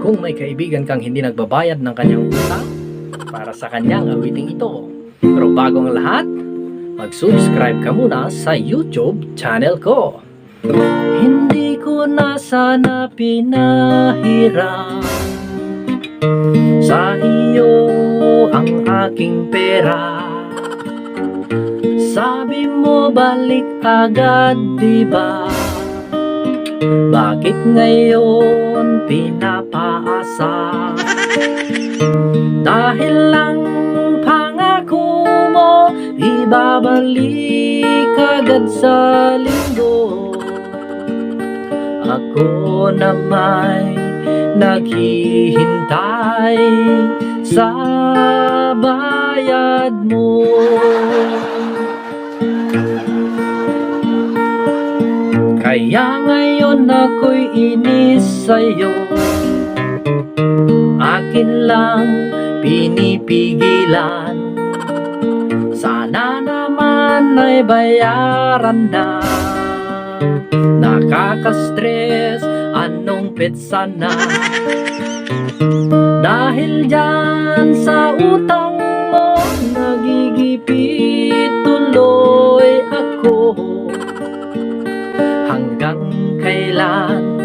Kung may kaibigan kang hindi nagbabayad ng kanyang utang, para sa kanyang awiting ito. Pero bago ang lahat, mag-subscribe ka muna sa YouTube channel ko. Hindi ko na sana pinahiram sa iyo ang aking pera. Sabi mo balik agad, diba? Bakit ngayon pinapaasa? Dahil lang pangako mo ibabalik agad sa linggo. Ako na may naghihintay sa bayad mo. Kaya ngayon ako'y inis sa'yo, akin lang pinipigilan. Sana naman ay bayaran na. Nakaka-stress, anong petsa na? Dahil dyan sa utang mo, nagigipit tuloy ako. Hanggang kailan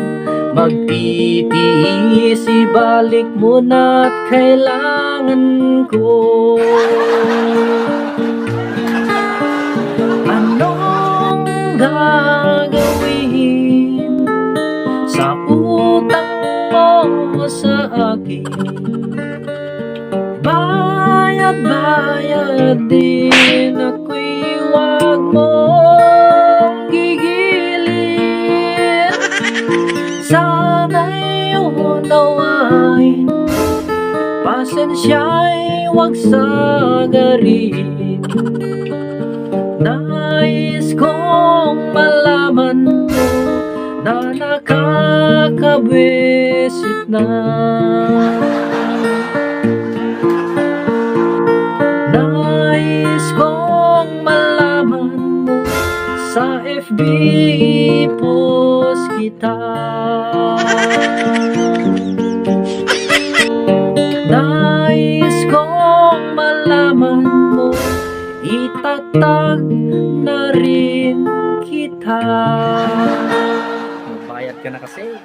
magtitiis, ibalik mo na't kailangan ko. Anong gagawin sa utang mo sa akin? Bayad din ako'y wag mong gigilin. Sana'y unawain, pasensya'y wag sagarin. Nais kong malaman mo na nakakabwisit na. Nais kong malaman mo, sa FB post kita. Nais kong malaman mo, itatag na rin kita. Magbayad ka na kasi.